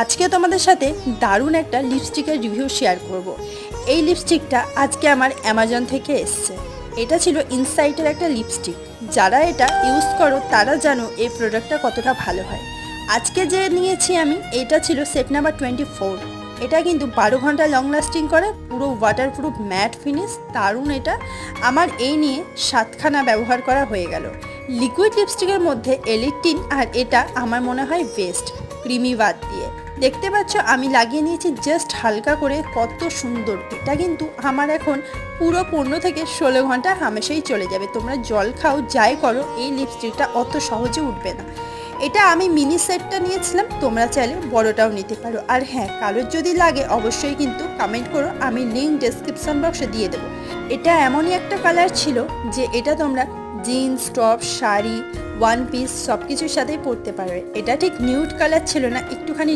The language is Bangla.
আজকে তোমাদের সাথে দারুণ একটা লিপস্টিকের রিভিউ শেয়ার করব। এই লিপস্টিকটা আজকে আমার অ্যামাজন থেকে এসছে। এটা ছিল ইনসাইটের একটা লিপস্টিক। যারা এটা ইউজ করো তারা জানো এই প্রোডাক্টটা কতটা ভালো হয়। আজকে যে নিয়েছি আমি, এটা ছিল সেট নাম্বার 24। এটা কিন্তু 12 ঘন্টা লং লাস্টিং করে, পুরো ওয়াটারপ্রুফ ম্যাট ফিনিশ, দারুণ। এটা আমার এই নিয়ে 7খানা ব্যবহার করা হয়ে গেল। লিকুইড লিপস্টিকের মধ্যে এলিটিন, আর এটা আমার মনে হয় বেস্ট, ক্রিমি বাদ দিয়ে। দেখতে পাচ্ছ আমি লাগিয়ে নিয়েছি জাস্ট হালকা করে, কত সুন্দর। এটা কিন্তু আমার এখন পুরো 15 থেকে 16 ঘন্টা হামেশাই চলে যাবে। তোমরা জল খাও যাই করো, এই লিপস্টিকটা অত সহজে উঠবে না। এটা আমি মিনি সেটটা নিয়েছিলাম, তোমরা চাইলে বড়টাও নিতে পারো। আর হ্যাঁ, কারোর যদি লাগে অবশ্যই কিন্তু কমেন্ট করো, আমি লিঙ্ক ডেসক্রিপশন বক্সে দিয়ে দেবো। এটা এমনই একটা কালার ছিল যে এটা তোমরা jeans, top, sari, one piece সব কিছুর সাথেই পরতে পারবে। এটা ঠিক নিউড কালার ছিল না, একটুখানি